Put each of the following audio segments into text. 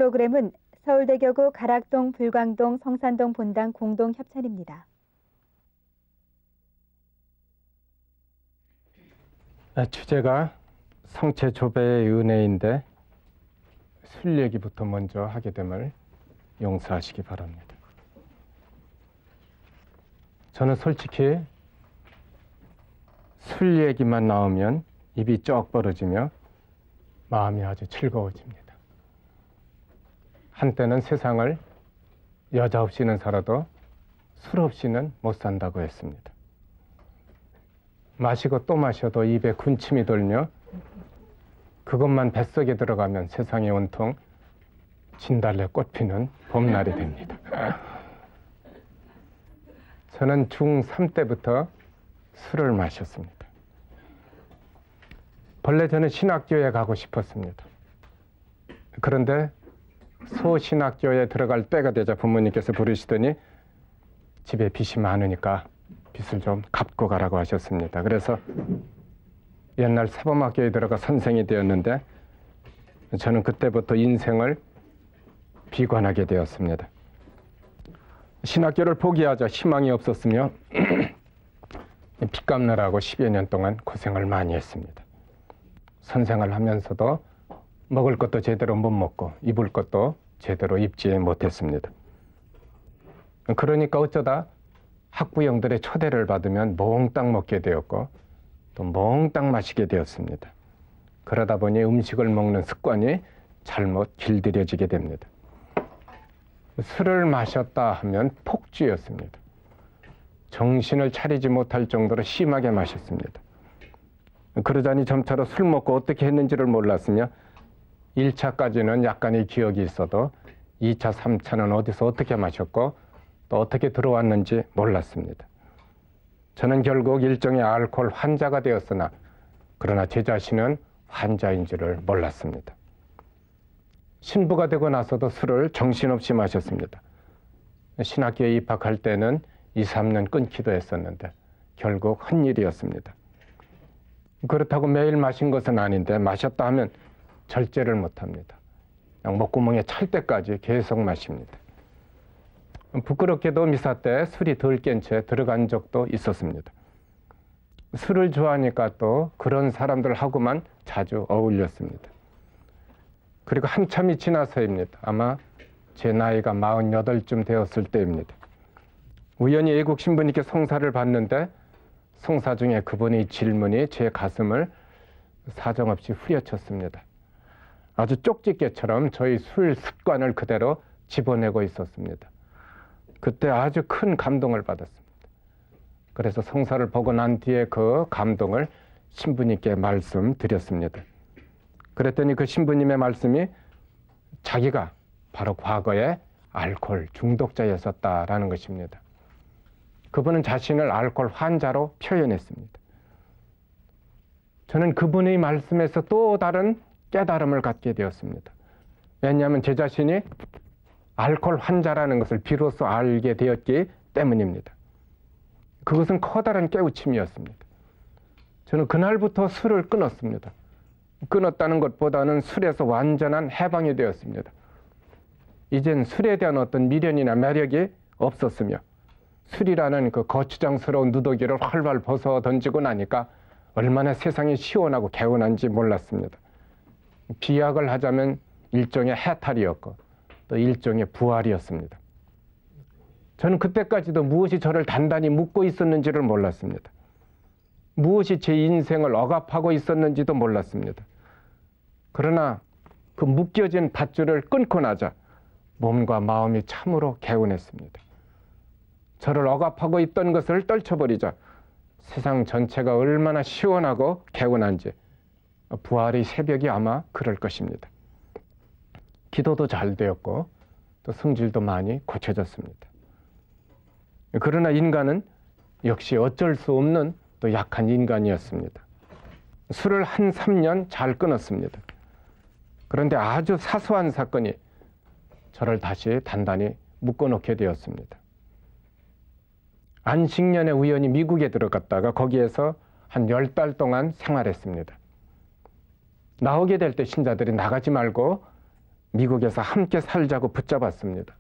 프로그램은 서울대교구 가락동, 불광동, 성산동 본당 공동 협찬입니다. 주제가 성체 조배의 은혜인데 술 얘기부터 먼저 하게 됨을 용서하시기 바랍니다. 저는 솔직히 술 얘기만 나오면 입이 쩍 벌어지며 마음이 아주 즐거워집니다. 한때는 세상을 여자 없이는 살아도 술 없이는 못 산다고 했습니다. 마시고 또 마셔도 입에 군침이 돌며 그것만 뱃속에 들어가면 세상이 온통 진달래 꽃피는 봄날이 됩니다. 저는 중3 때부터 술을 마셨습니다. 본래 저는 신학교에 가고 싶었습니다. 그런데 소신학교에 들어갈 때가 되자 부모님께서 부르시더니 집에 빚이 많으니까 빚을 좀 갚고 가라고 하셨습니다. 그래서 옛날 사범학교에 들어가 선생이 되었는데 저는 그때부터 인생을 비관하게 되었습니다. 신학교를 포기하자 희망이 없었으며 빚 갚느라고 10여 년 동안 고생을 많이 했습니다. 선생을 하면서도 먹을 것도 제대로 못 먹고 입을 것도 제대로 입지 못했습니다. 그러니까 어쩌다 학부형들의 초대를 받으면 몽땅 먹게 되었고 또 몽땅 마시게 되었습니다. 그러다 보니 음식을 먹는 습관이 잘못 길들여지게 됩니다. 술을 마셨다 하면 폭주였습니다. 정신을 차리지 못할 정도로 심하게 마셨습니다. 그러자니 점차로 술 먹고 어떻게 했는지를 몰랐으며 1차까지는 약간의 기억이 있어도 2차, 3차는 어디서 어떻게 마셨고 또 어떻게 들어왔는지 몰랐습니다. 저는 결국 일종의 알코올 환자가 되었으나 그러나 제 자신은 환자인 줄을 몰랐습니다. 신부가 되고 나서도 술을 정신없이 마셨습니다. 신학교에 입학할 때는 2, 3년 끊기도 했었는데 결국 헛일이었습니다. 그렇다고 매일 마신 것은 아닌데 마셨다 하면 절제를 못합니다. 그냥 목구멍에 찰 때까지 계속 마십니다. 부끄럽게도 미사 때 술이 덜 깬 채 들어간 적도 있었습니다. 술을 좋아하니까 또 그런 사람들하고만 자주 어울렸습니다. 그리고 한참이 지나서입니다. 아마 제 나이가 48쯤 되었을 때입니다. 우연히 외국 신부님께 성사를 받는데 성사 중에 그분의 질문이 제 가슴을 사정없이 후려쳤습니다. 아주 쪽집게처럼 저희 술 습관을 그대로 집어내고 있었습니다. 그때 아주 큰 감동을 받았습니다. 그래서 성사를 보고 난 뒤에 그 감동을 신부님께 말씀드렸습니다. 그랬더니 그 신부님의 말씀이 자기가 바로 과거에 알코올 중독자였었다라는 것입니다. 그분은 자신을 알코올 환자로 표현했습니다. 저는 그분의 말씀에서 또 다른 깨달음을 갖게 되었습니다. 왜냐하면 제 자신이 알코올 환자라는 것을 비로소 알게 되었기 때문입니다. 그것은 커다란 깨우침이었습니다. 저는 그날부터 술을 끊었습니다. 끊었다는 것보다는 술에서 완전한 해방이 되었습니다. 이젠 술에 대한 어떤 미련이나 매력이 없었으며 술이라는 그 거추장스러운 누더기를 활활 벗어 던지고 나니까 얼마나 세상이 시원하고 개운한지 몰랐습니다. 비약을 하자면 일종의 해탈이었고 또 일종의 부활이었습니다. 저는 그때까지도 무엇이 저를 단단히 묶고 있었는지를 몰랐습니다. 무엇이 제 인생을 억압하고 있었는지도 몰랐습니다. 그러나 그 묶여진 밧줄을 끊고 나자 몸과 마음이 참으로 개운했습니다. 저를 억압하고 있던 것을 떨쳐버리자 세상 전체가 얼마나 시원하고 개운한지 부활의 새벽이 아마 그럴 것입니다. 기도도 잘 되었고 또 성질도 많이 고쳐졌습니다. 그러나 인간은 역시 어쩔 수 없는 또 약한 인간이었습니다. 술을 한 3년 잘 끊었습니다. 그런데 아주 사소한 사건이 저를 다시 단단히 묶어놓게 되었습니다. 안식년에 우연히 미국에 들어갔다가 거기에서 한 10달 동안 생활했습니다. 나오게 될 때 신자들이 나가지 말고 미국에서 함께 살자고 붙잡았습니다.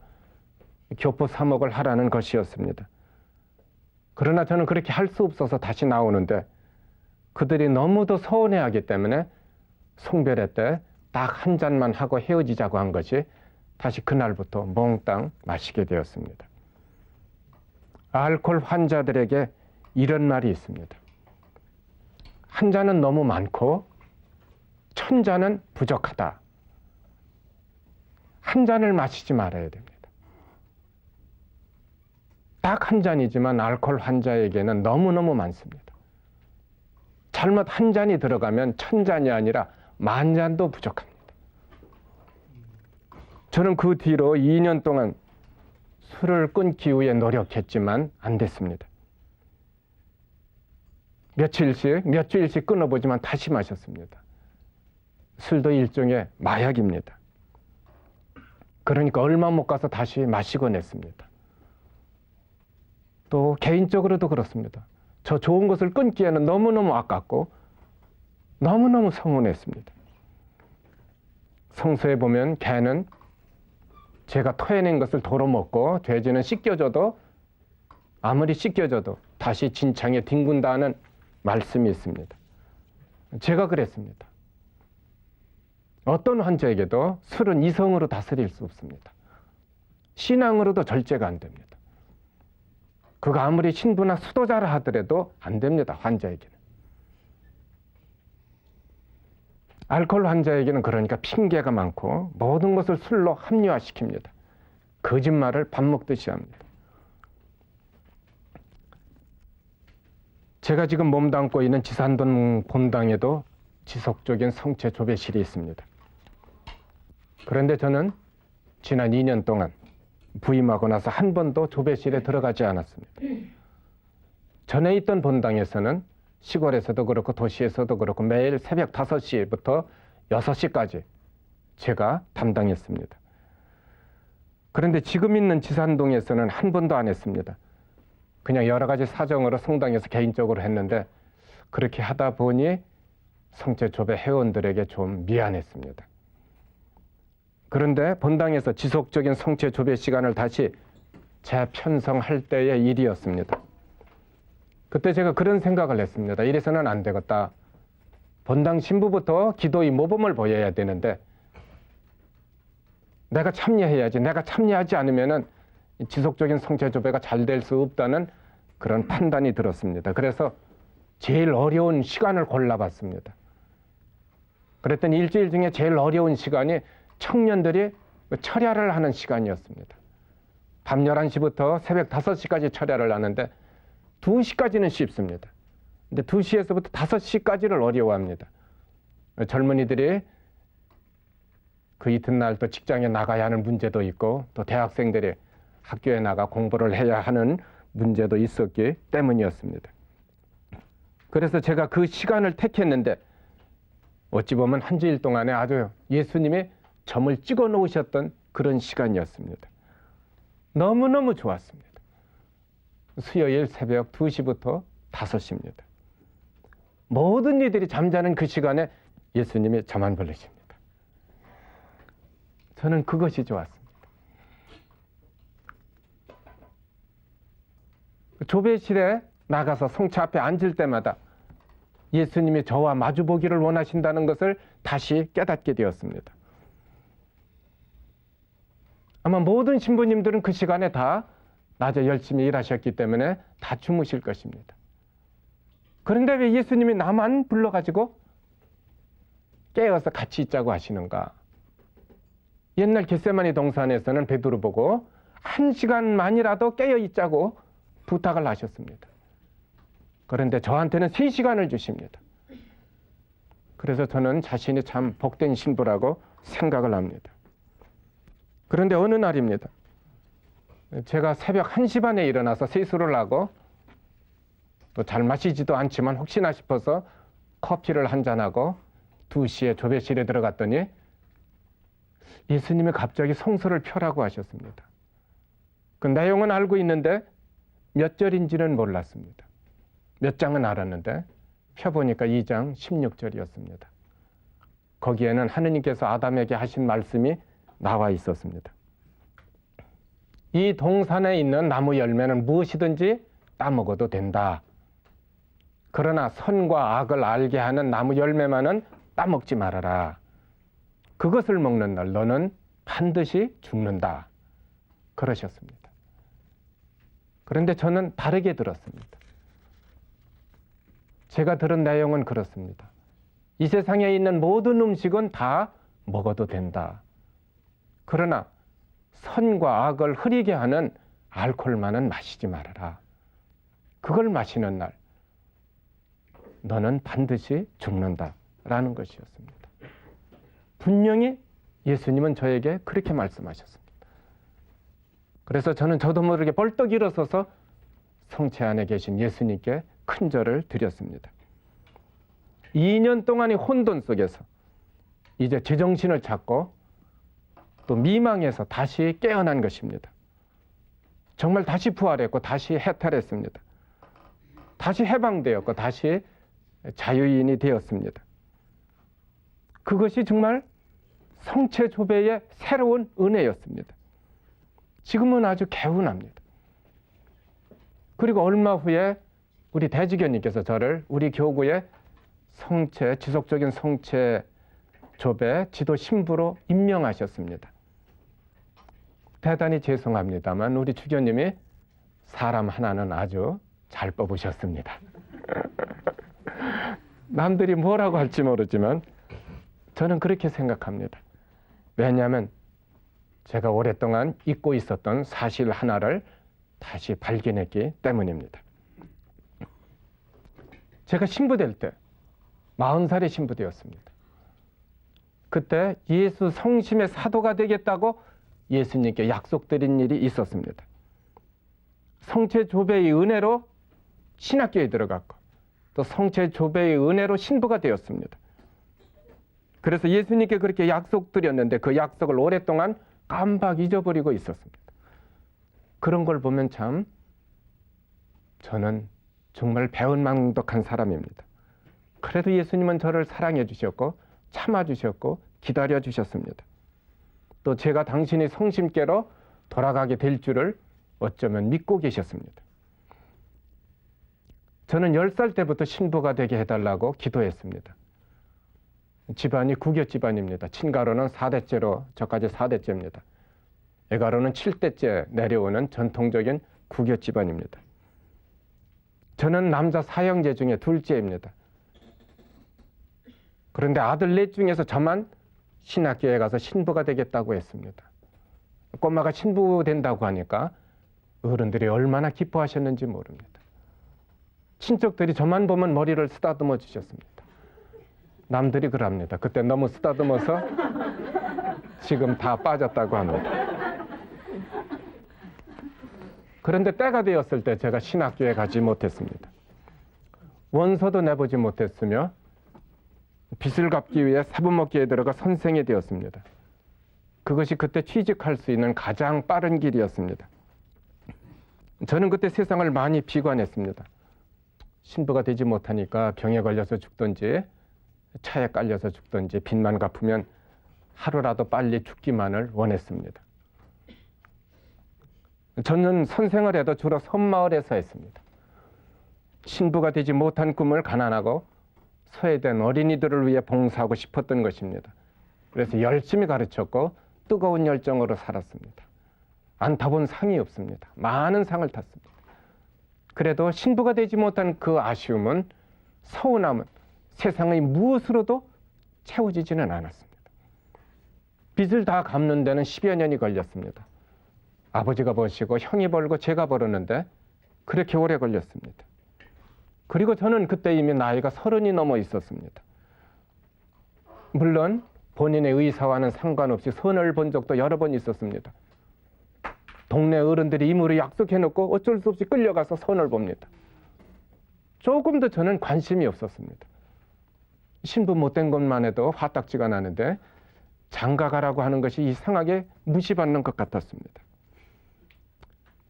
교포 3억을 하라는 것이었습니다. 그러나 저는 그렇게 할 수 없어서 다시 나오는데 그들이 너무도 서운해하기 때문에 송별회 때 딱 한 잔만 하고 헤어지자고 한 것이 다시 그날부터 몽땅 마시게 되었습니다. 알코올 환자들에게 이런 말이 있습니다. 한 잔은 너무 많고 1000잔은 부족하다. 한 잔을 마시지 말아야 됩니다. 딱 한 잔이지만 알코올 환자에게는 너무너무 많습니다. 잘못 한 잔이 들어가면 1000잔이 아니라 10,000잔도 부족합니다. 저는 그 뒤로 2년 동안 술을 끊기 위해 노력했지만 안 됐습니다. 몇 주일씩 끊어보지만 다시 마셨습니다. 술도 일종의 마약입니다. 그러니까 얼마 못 가서 다시 마시곤 했습니다. 또 개인적으로도 그렇습니다. 저 좋은 것을 끊기에는 너무너무 아깝고 너무너무 서운했습니다. 성서에 보면 개는 제가 토해낸 것을 도로 먹고 돼지는 씻겨줘도 아무리 씻겨줘도 다시 진창에 뒹군다는 말씀이 있습니다. 제가 그랬습니다. 어떤 환자에게도 술은 이성으로 다스릴 수 없습니다. 신앙으로도 절제가 안 됩니다. 그가 아무리 신부나 수도자라 하더라도 안 됩니다. 환자에게는. 알코올 환자에게는 그러니까 핑계가 많고 모든 것을 술로 합리화시킵니다. 거짓말을 밥 먹듯이 합니다. 제가 지금 몸담고 있는 지산동 본당에도 지속적인 성체 조배실이 있습니다. 그런데 저는 지난 2년 동안 부임하고 나서 한 번도 조배실에 들어가지 않았습니다. 전에 있던 본당에서는 시골에서도 그렇고 도시에서도 그렇고 매일 새벽 5시부터 6시까지 제가 담당했습니다. 그런데 지금 있는 지산동에서는 한 번도 안 했습니다. 그냥 여러 가지 사정으로 성당에서 개인적으로 했는데 그렇게 하다 보니 성체 조배 회원들에게 좀 미안했습니다. 그런데 본당에서 지속적인 성체 조배 시간을 다시 재편성할 때의 일이었습니다. 그때 제가 그런 생각을 했습니다. 이래서는 안 되겠다. 본당 신부부터 기도의 모범을 보여야 되는데 내가 참여해야지. 내가 참여하지 않으면은 지속적인 성체 조배가 잘 될 수 없다는 그런 판단이 들었습니다. 그래서 제일 어려운 시간을 골라봤습니다. 그랬더니 일주일 중에 제일 어려운 시간이 청년들이 철야를 하는 시간이었습니다. 밤 11시부터 새벽 5시까지 철야를 하는데 2시까지는 쉽습니다. 근데 2시에서부터 5시까지를 어려워합니다. 젊은이들이 그 이튿날 또 직장에 나가야 하는 문제도 있고 또 대학생들이 학교에 나가 공부를 해야 하는 문제도 있었기 때문이었습니다. 그래서 제가 그 시간을 택했는데 어찌 보면 한 주일 동안에 아주 예수님이 점을 찍어 놓으셨던 그런 시간이었습니다. 너무너무 좋았습니다. 수요일 새벽 2시부터 5시입니다. 모든 이들이 잠자는 그 시간에 예수님이 저만 부르십니다. 저는 그것이 좋았습니다. 조배실에 나가서 성체 앞에 앉을 때마다 예수님이 저와 마주보기를 원하신다는 것을 다시 깨닫게 되었습니다. 아마 모든 신부님들은 그 시간에 다 낮에 열심히 일하셨기 때문에 다 주무실 것입니다. 그런데 왜 예수님이 나만 불러가지고 깨어서 같이 있자고 하시는가? 옛날 겟세마니 동산에서는 베드로 보고 1시간만이라도 깨어 있자고 부탁을 하셨습니다. 그런데 저한테는 3시간을 주십니다. 그래서 저는 자신이 참 복된 신부라고 생각을 합니다. 그런데 어느 날입니다. 제가 새벽 1시 반에 일어나서 세수를 하고 또 잘 마시지도 않지만 혹시나 싶어서 커피를 한잔하고 2시에 조배실에 들어갔더니 예수님이 갑자기 성서를 펴라고 하셨습니다. 그 내용은 알고 있는데 몇 절인지는 몰랐습니다. 몇 장은 알았는데 펴보니까 2장 16절이었습니다. 거기에는 하느님께서 아담에게 하신 말씀이 나와 있었습니다. 이 동산에 있는 나무 열매는 무엇이든지 따먹어도 된다. 그러나 선과 악을 알게 하는 나무 열매만은 따먹지 말아라. 그것을 먹는 날 너는 반드시 죽는다. 그러셨습니다. 그런데 저는 다르게 들었습니다. 제가 들은 내용은 그렇습니다. 이 세상에 있는 모든 음식은 다 먹어도 된다. 그러나 선과 악을 흐리게 하는 알코올만은 마시지 말아라. 그걸 마시는 날 너는 반드시 죽는다라는 것이었습니다. 분명히 예수님은 저에게 그렇게 말씀하셨습니다. 그래서 저는 저도 모르게 벌떡 일어서서 성체 안에 계신 예수님께 큰 절을 드렸습니다. 2년 동안의 혼돈 속에서 이제 제정신을 찾고 또 미망해서 다시 깨어난 것입니다. 정말 다시 부활했고 다시 해탈했습니다. 다시 해방되었고 다시 자유인이 되었습니다. 그것이 정말 성체 조배의 새로운 은혜였습니다. 지금은 아주 개운합니다. 그리고 얼마 후에 우리 대지견님께서 저를 우리 교구의 성체, 지속적인 성체 조배 지도 신부로 임명하셨습니다. 대단히 죄송합니다만 우리 주교님이 사람 하나는 아주 잘 뽑으셨습니다. 남들이 뭐라고 할지 모르지만 저는 그렇게 생각합니다. 왜냐하면 제가 오랫동안 잊고 있었던 사실 하나를 다시 발견했기 때문입니다. 제가 신부될 때 40살에 신부되었습니다. 그때 예수 성심의 사도가 되겠다고 예수님께 약속드린 일이 있었습니다. 성체 조배의 은혜로 신학교에 들어갔고 또 성체 조배의 은혜로 신부가 되었습니다. 그래서 예수님께 그렇게 약속드렸는데 그 약속을 오랫동안 깜박 잊어버리고 있었습니다. 그런 걸 보면 참 저는 정말 배은망덕한 사람입니다. 그래도 예수님은 저를 사랑해 주셨고 참아 주셨고 기다려 주셨습니다. 또 제가 당신이 성심께로 돌아가게 될 줄을 어쩌면 믿고 계셨습니다. 저는 10살 때부터 신부가 되게 해달라고 기도했습니다. 집안이 구교 집안입니다. 친가로는 4대째로 저까지 4대째입니다. 애가로는 7대째 내려오는 전통적인 구교 집안입니다. 저는 남자 4형제 중에 둘째입니다. 그런데 아들 넷 중에서 저만 신학교에 가서 신부가 되겠다고 했습니다. 꼬마가 신부 된다고 하니까 어른들이 얼마나 기뻐하셨는지 모릅니다. 친척들이 저만 보면 머리를 쓰다듬어 주셨습니다. 남들이 그럽니다. 그때 너무 쓰다듬어서 지금 다 빠졌다고 합니다. 그런데 때가 되었을 때 제가 신학교에 가지 못했습니다. 원서도 내보지 못했으며 빚을 갚기 위해 사부목교에 들어가 선생이 되었습니다. 그것이 그때 취직할 수 있는 가장 빠른 길이었습니다. 저는 그때 세상을 많이 비관했습니다. 신부가 되지 못하니까 병에 걸려서 죽든지 차에 깔려서 죽든지 빚만 갚으면 하루라도 빨리 죽기만을 원했습니다. 저는 선생을 해도 주로 섬마을에서 했습니다. 신부가 되지 못한 꿈을 가난하고 소외된 어린이들을 위해 봉사하고 싶었던 것입니다. 그래서 열심히 가르쳤고 뜨거운 열정으로 살았습니다. 안 타본 상이 없습니다. 많은 상을 탔습니다. 그래도 신부가 되지 못한 그 아쉬움은, 서운함은 세상의 무엇으로도 채워지지는 않았습니다. 빚을 다 갚는 데는 10여 년이 걸렸습니다. 아버지가 버시고 형이 벌고 제가 벌었는데 그렇게 오래 걸렸습니다. 그리고 저는 그때 이미 나이가 30이 넘어 있었습니다. 물론 본인의 의사와는 상관없이 선을 본 적도 여러 번 있었습니다. 동네 어른들이 임으로 약속해놓고 어쩔 수 없이 끌려가서 선을 봅니다. 조금도 저는 관심이 없었습니다. 신부 못된 것만 해도 화딱지가 나는데 장가가라고 하는 것이 이상하게 무시받는 것 같았습니다.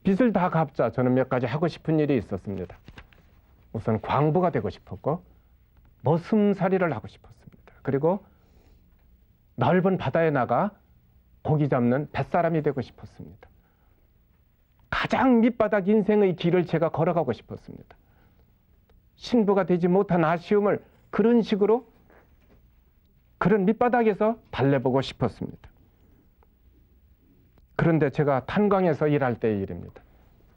빚을 다 갚자 저는 몇 가지 하고 싶은 일이 있었습니다. 우선 광부가 되고 싶었고 머슴살이를 하고 싶었습니다. 그리고 넓은 바다에 나가 고기 잡는 뱃사람이 되고 싶었습니다. 가장 밑바닥 인생의 길을 제가 걸어가고 싶었습니다. 신부가 되지 못한 아쉬움을 그런 식으로 그런 밑바닥에서 달래보고 싶었습니다. 그런데 제가 탄광에서 일할 때의 일입니다.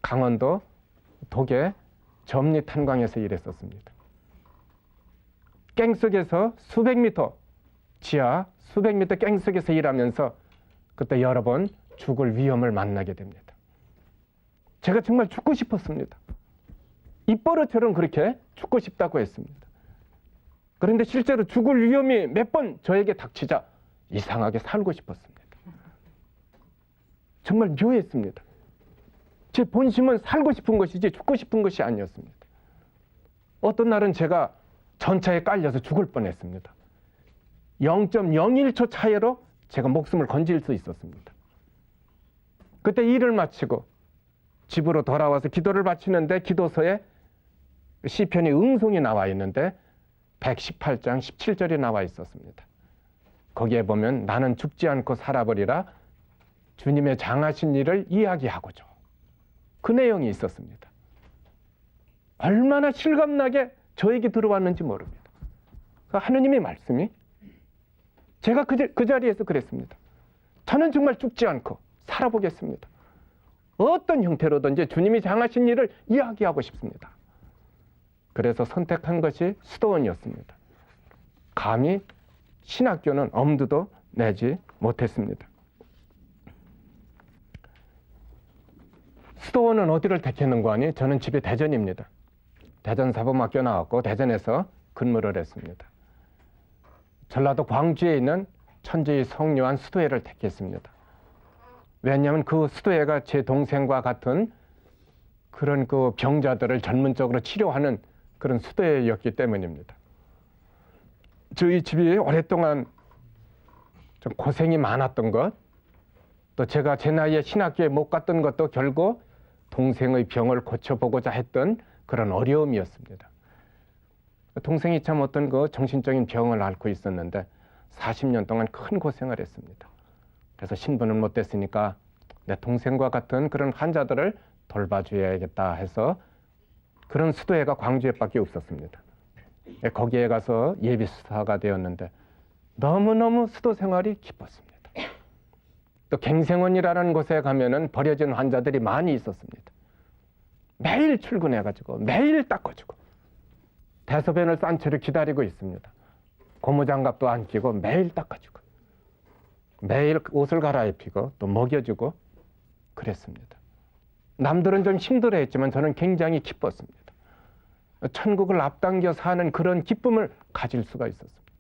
강원도 독해 점리 탄광에서 일했었습니다. 깽속에서 수백 미터 지하 수백 미터 깽속에서 일하면서 그때 여러 번 죽을 위험을 만나게 됩니다. 제가 정말 죽고 싶었습니다. 입버릇처럼 그렇게 죽고 싶다고 했습니다. 그런데 실제로 죽을 위험이 몇 번 저에게 닥치자 이상하게 살고 싶었습니다. 정말 묘했습니다. 제 본심은 살고 싶은 것이지 죽고 싶은 것이 아니었습니다. 어떤 날은 제가 전차에 깔려서 죽을 뻔했습니다. 0.01초 차이로 제가 목숨을 건질 수 있었습니다. 그때 일을 마치고 집으로 돌아와서 기도를 바치는데 기도서에 시편의 응송이 나와 있는데 118장 17절이 나와 있었습니다. 거기에 보면 나는 죽지 않고 살아버리라 주님의 장하신 일을 이야기하고죠. 그 내용이 있었습니다. 얼마나 실감나게 저에게 들어왔는지 모릅니다. 하느님의 말씀이 제가 그 자리에서 그랬습니다. 저는 정말 죽지 않고 살아보겠습니다. 어떤 형태로든지 주님이 장하신 일을 이야기하고 싶습니다. 그래서 선택한 것이 수도원이었습니다. 감히 신학교는 엄두도 내지 못했습니다. 수도원은 어디를 택했는가 하니 저는 집이 대전입니다. 대전사범학교 나왔고 대전에서 근무를 했습니다. 전라도 광주에 있는 천주의 성묘한 수도회를 택했습니다. 왜냐하면 그 수도회가 제 동생과 같은 그런 그 병자들을 전문적으로 치료하는 그런 수도회였기 때문입니다. 저희 집이 오랫동안 좀 고생이 많았던 것, 또 제가 제 나이에 신학교에 못 갔던 것도 결국 동생의 병을 고쳐보고자 했던 그런 어려움이었습니다. 동생이 참 어떤 그 정신적인 병을 앓고 있었는데 40년 동안 큰 고생을 했습니다. 그래서 신부는 못 됐으니까 내 동생과 같은 그런 환자들을 돌봐줘야겠다 해서 그런 수도회가 광주에밖에 없었습니다. 거기에 가서 예비수사가 되었는데 너무너무 수도 생활이 기뻤습니다. 또 갱생원이라는 곳에 가면은 버려진 환자들이 많이 있었습니다. 매일 출근해가지고 매일 닦아주고 대소변을 싼 채로 기다리고 있습니다. 고무장갑도 안 끼고 매일 닦아주고 매일 옷을 갈아입히고 또 먹여주고 그랬습니다. 남들은 좀 힘들어했지만 저는 굉장히 기뻤습니다. 천국을 앞당겨 사는 그런 기쁨을 가질 수가 있었습니다.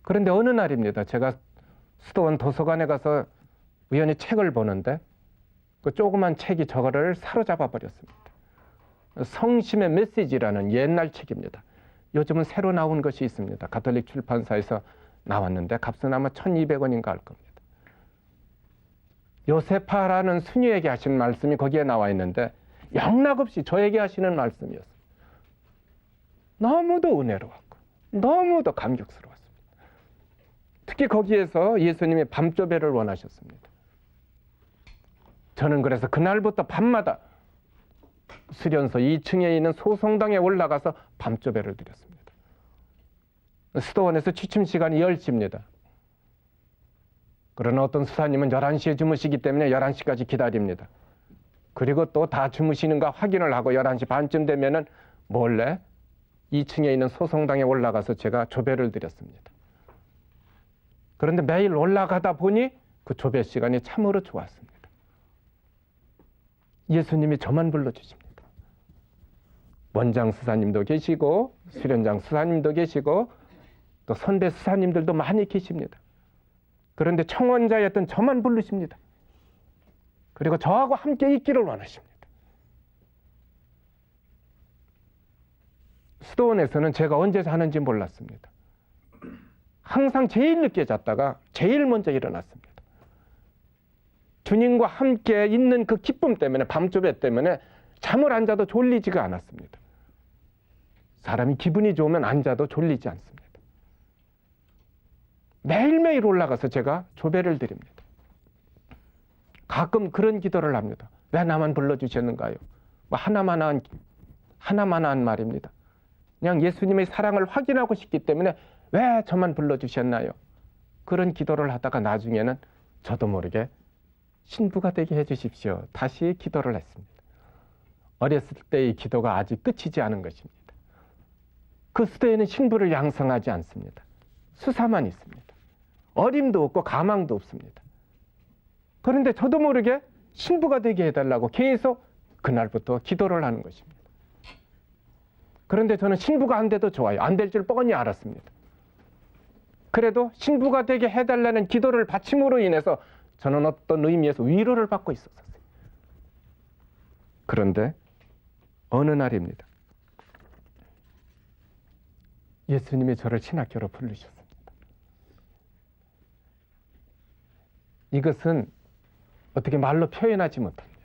그런데 어느 날입니다. 제가 수도원 도서관에 가서 우연히 책을 보는데 그 조그만 책이 저거를 사로잡아 버렸습니다. 성심의 메시지라는 옛날 책입니다. 요즘은 새로 나온 것이 있습니다. 가톨릭 출판사에서 나왔는데 값은 아마 1200원인가 할 겁니다. 요세파라는 수녀에게 하신 말씀이 거기에 나와 있는데 영락없이 저에게 하시는 말씀이었어요. 너무도 은혜로웠고 너무도 감격스러웠습니다. 특히 거기에서 예수님이 밤조배를 원하셨습니다. 저는 그래서 그날부터 밤마다 수련소 2층에 있는 소성당에 올라가서 밤조배를 드렸습니다. 수도원에서 취침 시간이 10시입니다. 그러나 어떤 수사님은 11시에 주무시기 때문에 11시까지 기다립니다. 그리고 또 다 주무시는가 확인을 하고 11시 반쯤 되면은 몰래 2층에 있는 소성당에 올라가서 제가 조배를 드렸습니다. 그런데 매일 올라가다 보니 그 조배 시간이 참으로 좋았습니다. 예수님이 저만 불러주십니다. 원장 수사님도 계시고 수련장 수사님도 계시고 또 선배 수사님들도 많이 계십니다. 그런데 청원자였던 저만 부르십니다. 그리고 저하고 함께 있기를 원하십니다. 수도원에서는 제가 언제 자는지 몰랐습니다. 항상 제일 늦게 잤다가 제일 먼저 일어났습니다. 주님과 함께 있는 그 기쁨 때문에 밤조배 때문에 잠을 안 자도 졸리지가 않았습니다. 사람이 기분이 좋으면 안 자도 졸리지 않습니다. 매일매일 올라가서 제가 조배를 드립니다. 가끔 그런 기도를 합니다. 왜 나만 불러주셨는가요? 뭐 하나만 한 말입니다. 그냥 예수님의 사랑을 확인하고 싶기 때문에 왜 저만 불러주셨나요? 그런 기도를 하다가 나중에는 저도 모르게 신부가 되게 해주십시오. 다시 기도를 했습니다. 어렸을 때의 기도가 아직 끝이지 않은 것입니다. 그 시대에는 신부를 양성하지 않습니다. 수사만 있습니다. 어림도 없고 가망도 없습니다. 그런데 저도 모르게 신부가 되게 해달라고 계속 그날부터 기도를 하는 것입니다. 그런데 저는 신부가 안 돼도 좋아요. 안 될 줄 뻔히 알았습니다. 그래도 신부가 되게 해달라는 기도를 바침으로 인해서 저는 어떤 의미에서 위로를 받고 있었어요. 그런데 어느 날입니다. 예수님이 저를 신학교로 부르셨습니다. 이것은 어떻게 말로 표현하지 못합니다.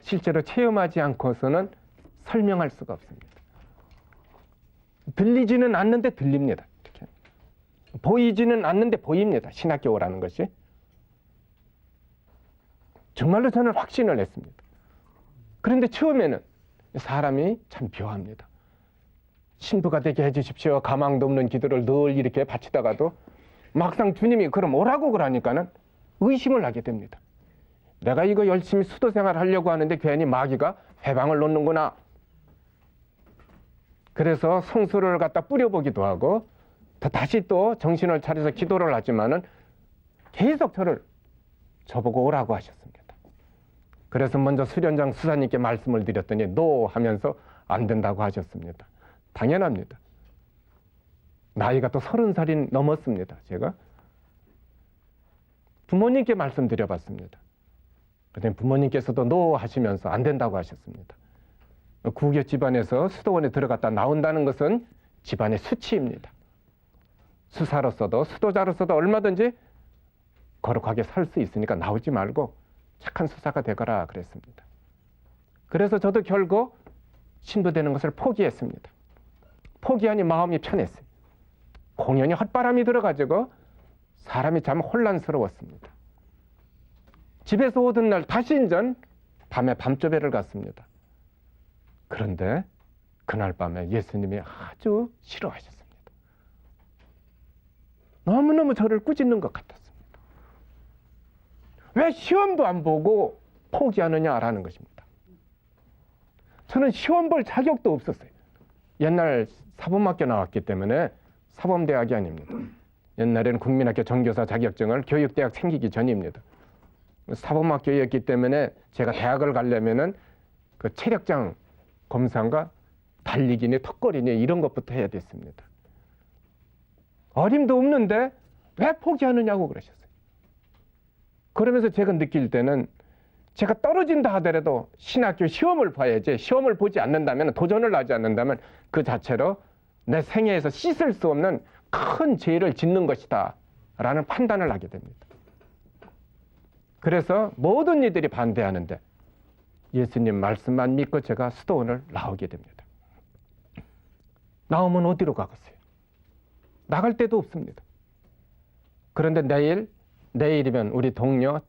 실제로 체험하지 않고서는 설명할 수가 없습니다. 들리지는 않는데 들립니다. 이렇게. 보이지는 않는데 보입니다. 신학교 오라는 것이. 정말로 저는 확신을 했습니다. 그런데 처음에는 사람이 참 묘합니다. 신부가 되게 해주십시오. 가망도 없는 기도를 늘 이렇게 바치다가도 막상 주님이 그럼 오라고 그러니까는 의심을 하게 됩니다. 내가 이거 열심히 수도 생활 하려고 하는데 괜히 마귀가 회방을 놓는구나. 그래서 성수를 갖다 뿌려보기도 하고 다시 또 정신을 차려서 기도를 하지만은 계속 저보고 오라고 하셨습니다. 그래서 먼저 수련장 수사님께 말씀을 드렸더니 노 하면서 안 된다고 하셨습니다. 당연합니다. 나이가 또 30살이 넘었습니다. 제가 부모님께 말씀드려봤습니다. 그랬더니 부모님께서도 노 하시면서 안 된다고 하셨습니다. 구교 집안에서 수도원에 들어갔다 나온다는 것은 집안의 수치입니다. 수사로서도 수도자로서도 얼마든지 거룩하게 살 수 있으니까 나오지 말고 착한 수사가 되거라 그랬습니다. 그래서 저도 결국 신부 되는 것을 포기했습니다. 포기하니 마음이 편했어요. 공연히 헛바람이 들어가지고 사람이 참 혼란스러웠습니다. 집에서 오던 날 다시 인전 밤에 밤조배를 갔습니다. 그런데 그날 밤에 예수님이 아주 싫어하셨습니다. 너무너무 저를 꾸짖는 것 같았습니다. 왜 시험도 안 보고 포기하느냐라는 것입니다. 저는 시험 볼 자격도 없었어요. 옛날 사범학교 나왔기 때문에 사범대학이 아닙니다. 옛날에는 국민학교 전교사 자격증을 교육대학 생기기 전입니다. 사범학교였기 때문에 제가 대학을 가려면은 그 체력장 검사인가 달리기니 턱걸이니 이런 것부터 해야 됐습니다. 어림도 없는데 왜 포기하느냐고 그러셨어요. 그러면서 제가 느낄 때는 제가 떨어진다 하더라도 신학교 시험을 봐야지, 시험을 보지 않는다면, 도전을 하지 않는다면 그 자체로 내 생애에서 씻을 수 없는 큰 죄를 짓는 것이다 라는 판단을 하게 됩니다. 그래서 모든 이들이 반대하는데 예수님 말씀만 믿고 제가 수도원을 나오게 됩니다. 나오면 어디로 가겠어요? 나갈 데도 없습니다. 그런데 내일이면 우리 동료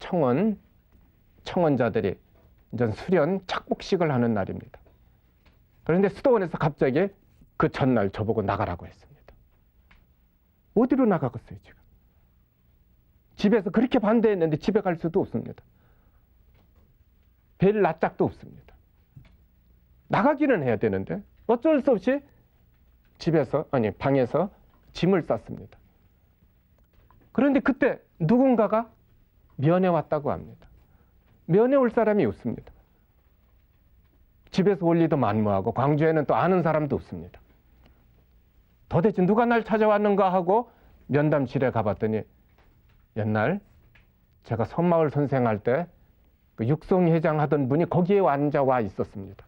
청원자들이 이제 수련 착복식을 하는 날입니다. 그런데 수도원에서 갑자기 그 전날 저보고 나가라고 했습니다. 어디로 나가겠어요, 지금? 집에서 그렇게 반대했는데 집에 갈 수도 없습니다. 별 낯짝도 없습니다. 나가기는 해야 되는데 어쩔 수 없이 방에서 짐을 쌌습니다. 그런데 그때 누군가가 면회 왔다고 합니다. 면회 올 사람이 없습니다. 집에서 올 리도 만무하고 광주에는 또 아는 사람도 없습니다. 도대체 누가 날 찾아왔는가 하고 면담실에 가봤더니 옛날 제가 섬마을 선생할 때 그 육성회장 하던 분이 거기에 앉아와 있었습니다.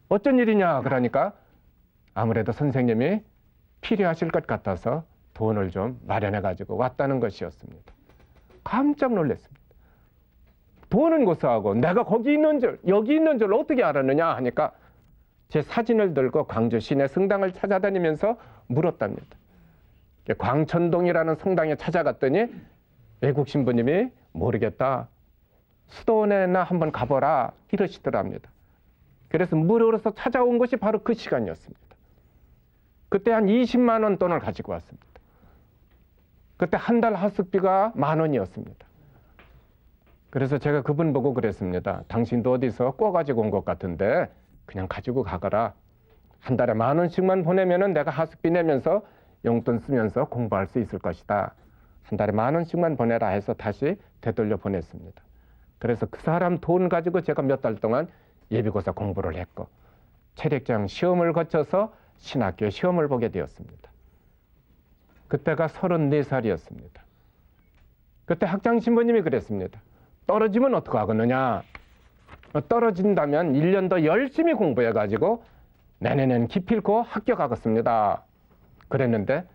어쩐 일이냐 그러니까 아무래도 선생님이 필요하실 것 같아서 돈을 좀 마련해가지고 왔다는 것이었습니다. 깜짝 놀랐습니다. 돈은 고사하고 내가 거기 있는 줄, 여기 있는 줄 어떻게 알았느냐 하니까 제 사진을 들고 광주 시내 성당을 찾아다니면서 물었답니다. 광천동이라는 성당에 찾아갔더니 외국 신부님이 모르겠다, 수도원에나 한번 가보라 이러시더랍니다. 그래서 무료로서 찾아온 것이 바로 그 시간이었습니다. 그때 한 20만 원 돈을 가지고 왔습니다. 그때 한 달 하숙비가 10,000원이었습니다. 그래서 제가 그분 보고 그랬습니다. 당신도 어디서 꿔 가지고 온 것 같은데 그냥 가지고 가거라. 한 달에 10,000원씩만 보내면은 내가 하숙비 내면서 용돈 쓰면서 공부할 수 있을 것이다. 한 달에 10,000원씩만 보내라 해서 다시 되돌려 보냈습니다. 그래서 그 사람 돈 가지고 제가 몇 달 동안 예비고사 공부를 했고 체력장 시험을 거쳐서 신학교 시험을 보게 되었습니다. 그때가 34살이었습니다. 그때 학장 신부님이 그랬습니다. 떨어지면 어떡하겠느냐. 떨어진다면 1년 더 열심히 공부해가지고 내년엔 기필코 합격하겠습니다. 그랬는데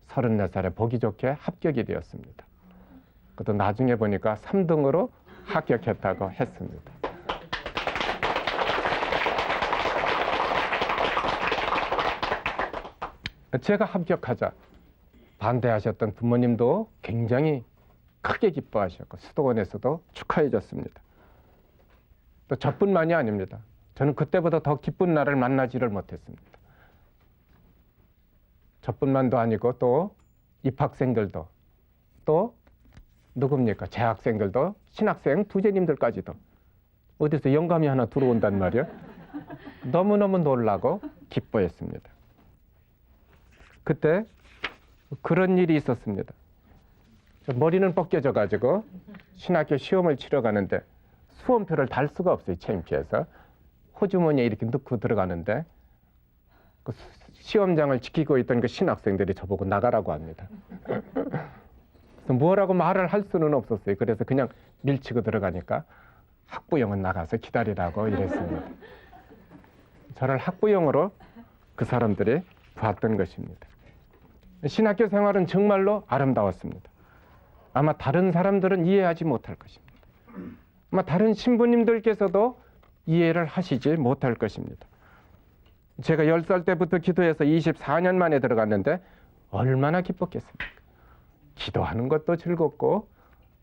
34살에 보기 좋게 합격이 되었습니다. 그것도 나중에 보니까 3등으로 합격했다고 했습니다. 제가 합격하자 반대하셨던 부모님도 굉장히 크게 기뻐하셨고 수도원에서도 축하해 줬습니다. 또 저뿐만이 아닙니다. 저는 그때보다 더 기쁜 날을 만나지를 못했습니다. 저뿐만도 아니고 또 입학생들도 또 누굽니까? 재학생들도 신학생 부제님들까지도 어디서 영감이 하나 들어온단 말이에요. 너무너무 놀라고 기뻐했습니다. 그때 그런 일이 있었습니다. 머리는 벗겨져 가지고 신학교 시험을 치러 가는데 수험표를 달 수가 없어요. 창피해서. 호주머니에 이렇게 넣고 들어가는데 그 시험장을 지키고 있던 그 신학생들이 저보고 나가라고 합니다. 그래서 뭐라고 말을 할 수는 없었어요. 그래서 그냥 밀치고 들어가니까 학부형은 나가서 기다리라고 이랬습니다. 저를 학부형으로 그 사람들이 봤던 것입니다. 신학교 생활은 정말로 아름다웠습니다. 아마 다른 사람들은 이해하지 못할 것입니다. 아마 다른 신부님들께서도 이해를 하시지 못할 것입니다. 제가 10살 때부터 기도해서 24년 만에 들어갔는데 얼마나 기뻤겠습니까? 기도하는 것도 즐겁고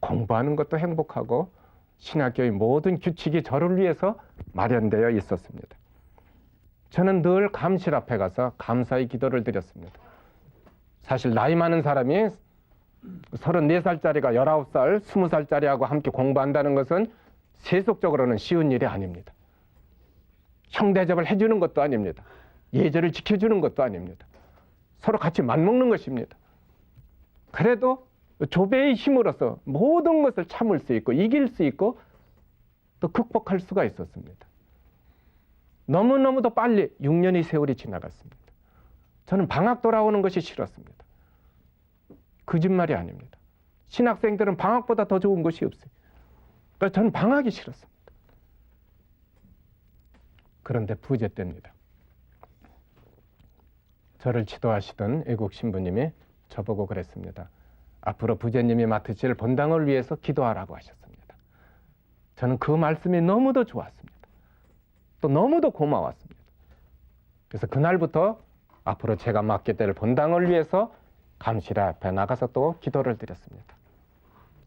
공부하는 것도 행복하고 신학교의 모든 규칙이 저를 위해서 마련되어 있었습니다. 저는 늘 감실 앞에 가서 감사의 기도를 드렸습니다. 사실 나이 많은 사람이 34살짜리가 19살, 20살짜리하고 함께 공부한다는 것은 세속적으로는 쉬운 일이 아닙니다. 형대접을 해주는 것도 아닙니다. 예절을 지켜주는 것도 아닙니다. 서로 같이 맞먹는 것입니다. 그래도 조배의 힘으로써 모든 것을 참을 수 있고 이길 수 있고 또 극복할 수가 있었습니다. 너무너무도 빨리 6년의 세월이 지나갔습니다. 저는 방학 돌아오는 것이 싫었습니다. 거짓말이 아닙니다. 신학생들은 방학보다 더 좋은 것이 없어요. 그래서 저는 방학이 싫었습니다. 그런데 부재 때입니다. 저를 지도하시던 외국 신부님이 저보고 그랬습니다. 앞으로 부제님이 맡으실 본당을 위해서 기도하라고 하셨습니다. 저는 그 말씀이 너무도 좋았습니다. 또 너무도 고마웠습니다. 그래서 그날부터 앞으로 제가 맡게 될 본당을 위해서 감실 앞에 나가서 또 기도를 드렸습니다.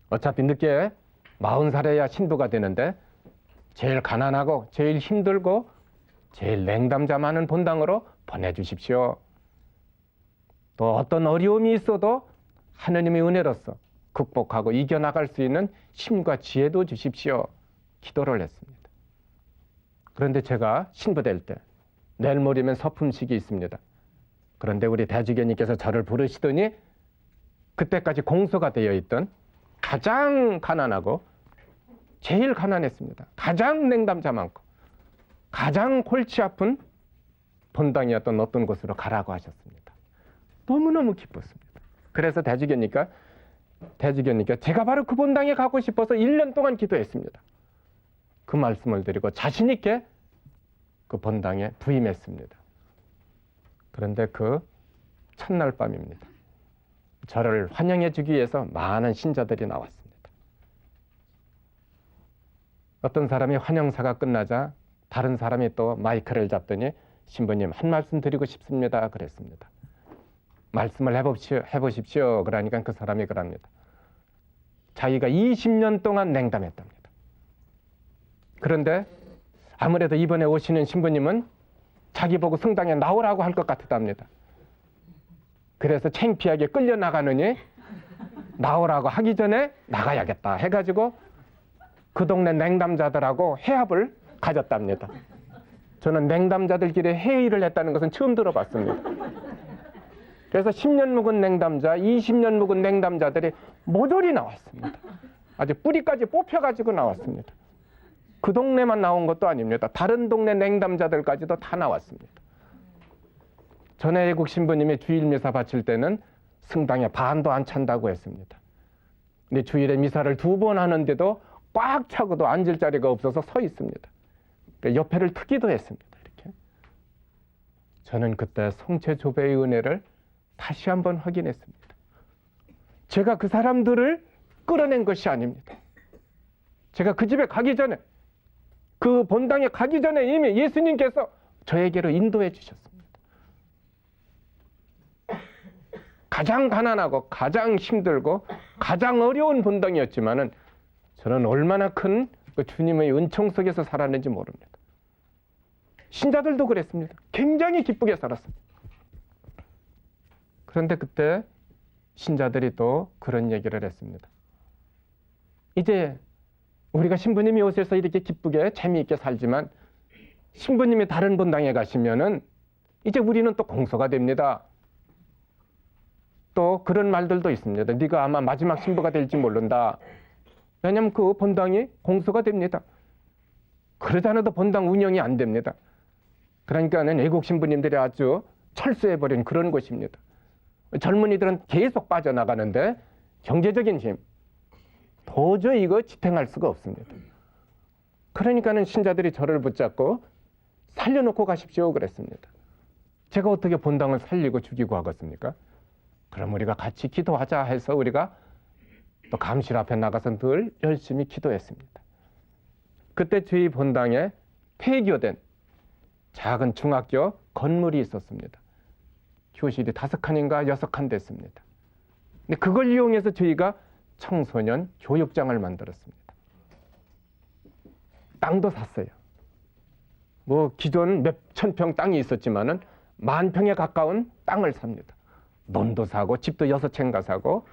어차피 늦게 40살에야 신부가 되는데 제일 가난하고 제일 힘들고 제일 냉담자 많은 본당으로 보내주십시오. 또 어떤 어려움이 있어도 하느님의 은혜로서 극복하고 이겨나갈 수 있는 힘과 지혜도 주십시오. 기도를 했습니다. 그런데 제가 신부될 때 내일 모레면 서품식이 있습니다. 그런데 우리 대주교님께서 저를 부르시더니 그때까지 공소가 되어 있던 가장 가난하고 제일 가난했습니다. 가장 냉담자 많고 가장 골치 아픈 본당이었던 어떤 곳으로 가라고 하셨습니다. 너무너무 기뻤습니다. 그래서 대주교님께 제가 바로 그 본당에 가고 싶어서 1년 동안 기도했습니다. 그 말씀을 드리고 자신 있게 그 본당에 부임했습니다. 그런데 그 첫날 밤입니다. 저를 환영해 주기 위해서 많은 신자들이 나왔습니다. 어떤 사람이 환영사가 끝나자 다른 사람이 또 마이크를 잡더니 신부님 한 말씀 드리고 싶습니다. 그랬습니다. 말씀을 해보십시오. 그러니까 그 사람이 그럽니다. 자기가 20년 동안 냉담했답니다. 그런데 아무래도 이번에 오시는 신부님은 자기 보고 성당에 나오라고 할 것 같았답니다. 그래서 창피하게 끌려나가느니 나오라고 하기 전에 나가야겠다 해가지고 그 동네 냉담자들하고 회합을 가졌답니다. 저는 냉담자들끼리 회의를 했다는 것은 처음 들어봤습니다. 그래서 10년 묵은 냉담자, 20년 묵은 냉담자들이 모조리 나왔습니다. 아주 뿌리까지 뽑혀가지고 나왔습니다. 그 동네만 나온 것도 아닙니다. 다른 동네 냉담자들까지도 다 나왔습니다. 전에 애국 신부님이 주일 미사 바칠 때는 성당에 반도 안 찬다고 했습니다. 근데 주일에 미사를 2번 하는데도 꽉 차고도 앉을 자리가 없어서 서 있습니다. 옆에를 트기도 했습니다. 이렇게. 저는 그때 성체조배의 은혜를 다시 한번 확인했습니다. 제가 그 사람들을 끌어낸 것이 아닙니다. 제가 그 집에 가기 전에, 그 본당에 가기 전에 이미 예수님께서 저에게로 인도해 주셨습니다. 가장 가난하고 가장 힘들고 가장 어려운 본당이었지만은 저는 얼마나 큰 그 주님의 은총 속에서 살았는지 모릅니다. 신자들도 그랬습니다. 굉장히 기쁘게 살았습니다. 그런데 그때 신자들이 또 그런 얘기를 했습니다. 이제 우리가 신부님이 오셔서 이렇게 기쁘게 재미있게 살지만 신부님이 다른 본당에 가시면은 이제 우리는 또 공소가 됩니다. 또 그런 말들도 있습니다. 네가 아마 마지막 신부가 될지 모른다. 왜냐하면 그 본당이 공소가 됩니다. 그러지 않아도 본당 운영이 안 됩니다. 그러니까는 애국 신부님들이 아주 철수해버린 그런 곳입니다. 젊은이들은 계속 빠져나가는데 경제적인 힘, 도저히 이거 지탱할 수가 없습니다. 그러니까는 신자들이 저를 붙잡고 살려놓고 가십시오 그랬습니다. 제가 어떻게 본당을 살리고 죽이고 하겠습니까? 그럼 우리가 같이 기도하자 해서 우리가 또 감실 앞에 나가서 늘 열심히 기도했습니다. 그때 저희 본당에 폐교된 작은 중학교 건물이 있었습니다. 교실이 5칸인가 6칸 됐습니다. 근데 그걸 이용해서 저희가 청소년 교육장을 만들었습니다. 땅도 샀어요. 뭐 기존 몇천 평 땅이 있었지만은 10,000평에 가까운 땅을 삽니다. 논도 사고 집도 6채인가 사고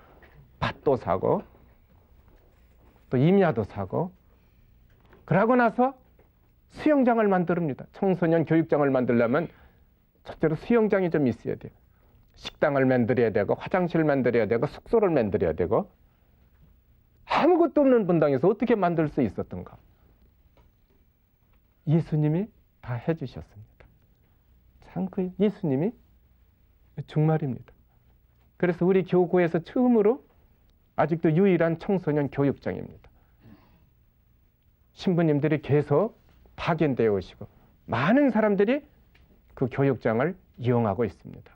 밭도 사고 또 임야도 사고 그러고 나서 수영장을 만듭니다. 청소년 교육장을 만들려면 첫째로 수영장이 좀 있어야 돼요. 식당을 만들어야 되고 화장실을 만들어야 되고 숙소를 만들어야 되고 아무것도 없는 본당에서 어떻게 만들 수 있었던가? 예수님이 다 해주셨습니다. 참 그 예수님이 정말입니다. 그래서 우리 교구에서 처음으로 아직도 유일한 청소년 교육장입니다. 신부님들이 계속 파견되어 오시고 많은 사람들이 그 교육장을 이용하고 있습니다.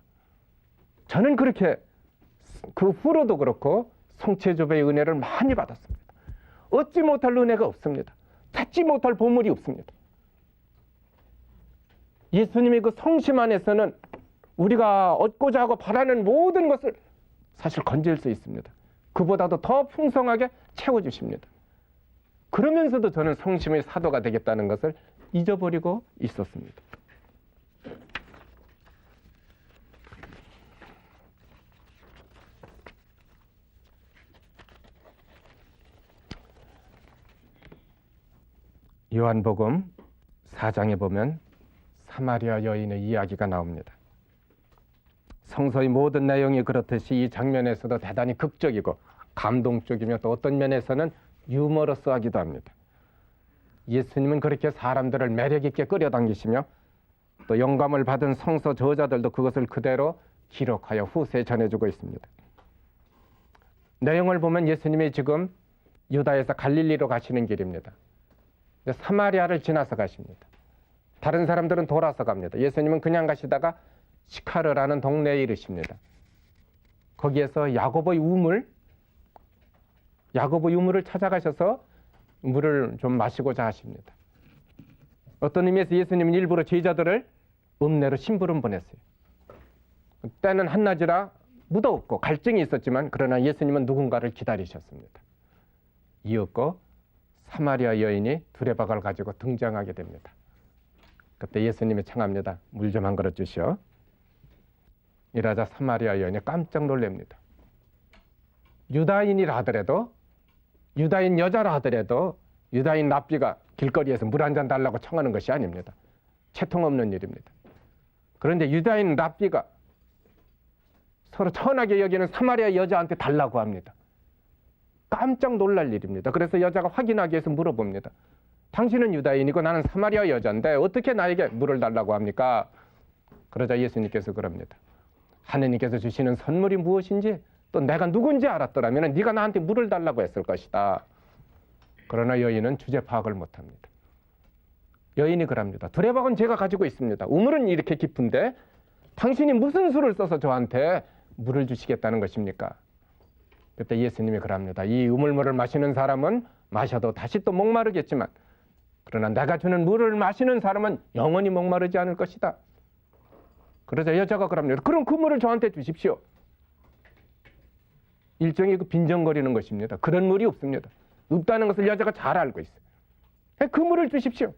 저는 그렇게 그 후로도 그렇고 성체조배의 은혜를 많이 받았습니다. 얻지 못할 은혜가 없습니다. 찾지 못할 보물이 없습니다. 예수님의 그 성심 안에서는 우리가 얻고자 하고 바라는 모든 것을 사실 건질 수 있습니다. 그보다도 더 풍성하게 채워주십니다. 그러면서도 저는 성심의 사도가 되겠다는 것을 잊어버리고 있었습니다. 요한복음 4장에 보면 사마리아 여인의 이야기가 나옵니다. 성서의 모든 내용이 그렇듯이 이 장면에서도 대단히 극적이고 감동적이며 또 어떤 면에서는 유머러스하기도 합니다. 예수님은 그렇게 사람들을 매력 있게 끌어당기시며 또 영감을 받은 성서 저자들도 그것을 그대로 기록하여 후세에 전해주고 있습니다. 내용을 보면 예수님이 지금 유다에서 갈릴리로 가시는 길입니다. 사마리아를 지나서 가십니다. 다른 사람들은 돌아서 갑니다. 예수님은 그냥 가시다가 시카르라는 동네에 이르십니다. 거기에서 야고보의 우물을 찾아가셔서 물을 좀 마시고자 하십니다. 어떤 의미에서 예수님은 일부러 제자들을 읍내로 심부름 보냈어요. 때는 한낮이라 무더웠고 갈증이 있었지만 그러나 예수님은 누군가를 기다리셨습니다. 이윽고 사마리아 여인이 두레박을 가지고 등장하게 됩니다. 그때 예수님이 청합니다. 물 좀 한 그릇 주시오. 이러자 사마리아 여인이 깜짝 놀랍니다. 유다인이라 하더라도, 유다인 여자라 하더라도 유다인 랍비가 길거리에서 물 한 잔 달라고 청하는 것이 아닙니다. 채통 없는 일입니다. 그런데 유다인 랍비가 서로 천하게 여기는 사마리아 여자한테 달라고 합니다. 깜짝 놀랄 일입니다. 그래서 여자가 확인하기 위해서 물어봅니다. 당신은 유다인이고 나는 사마리아 여자인데 어떻게 나에게 물을 달라고 합니까? 그러자 예수님께서 그럽니다. 하느님께서 주시는 선물이 무엇인지 또 내가 누군지 알았더라면 네가 나한테 물을 달라고 했을 것이다. 그러나 여인은 주제 파악을 못합니다. 여인이 그럽니다. 두레박은 제가 가지고 있습니다. 우물은 이렇게 깊은데 당신이 무슨 수를 써서 저한테 물을 주시겠다는 것입니까? 그때 예수님이 그럽니다. 이 우물물을 마시는 사람은 마셔도 다시 또 목마르겠지만 그러나 내가 주는 물을 마시는 사람은 영원히 목마르지 않을 것이다. 그러자 여자가 그럽니다. 그럼 그 물을 저한테 주십시오. 일종의 그 빈정거리는 것입니다. 그런 물이 없습니다. 없다는 것을 여자가 잘 알고 있어요. 그 물을 주십시오.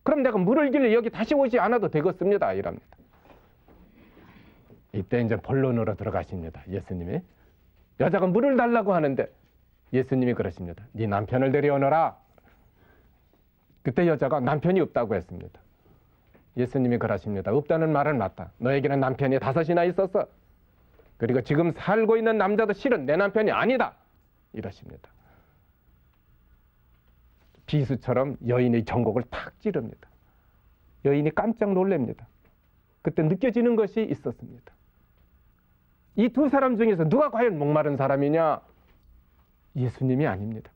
그럼 내가 물을 길래 여기 다시 오지 않아도 되겠습니다. 이랍니다. 이때 이제 본론으로 들어가십니다. 예수님이. 여자가 물을 달라고 하는데 예수님이 그러십니다. 네 남편을 데려오너라. 그때 여자가 남편이 없다고 했습니다. 예수님이 그러십니다. 없다는 말은 맞다. 너에게는 남편이 5이나 있었어. 그리고 지금 살고 있는 남자도 실은 내 남편이 아니다. 이러십니다. 비수처럼 여인의 전곡을 탁 찌릅니다. 여인이 깜짝 놀랍니다. 그때 느껴지는 것이 있었습니다. 이 두 사람 중에서 누가 과연 목마른 사람이냐? 예수님이 아닙니다.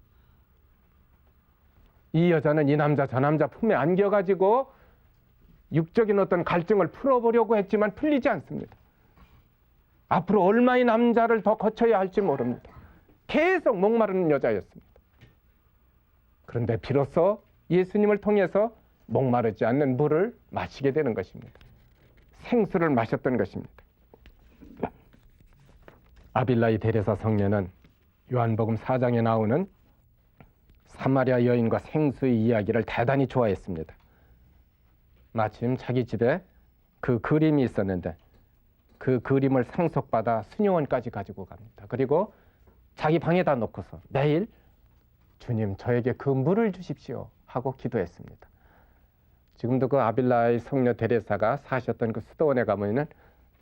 이 여자는 이 남자 저 남자 품에 안겨가지고 육적인 어떤 갈증을 풀어보려고 했지만 풀리지 않습니다. 앞으로 얼마의 남자를 더 거쳐야 할지 모릅니다. 계속 목마르는 여자였습니다. 그런데 비로소 예수님을 통해서 목마르지 않는 물을 마시게 되는 것입니다. 생수를 마셨던 것입니다. 아빌라이 데레사 성녀는 요한복음 4장에 나오는 사마리아 여인과 생수의 이야기를 대단히 좋아했습니다. 마침 자기 집에 그 그림이 있었는데 그 그림을 상속받아 수녀원까지 가지고 갑니다. 그리고 자기 방에다 놓고서 매일 주님 저에게 그 물을 주십시오 하고 기도했습니다. 지금도 그 아빌라이 성녀 데레사가 사셨던 그 수도원에 가면은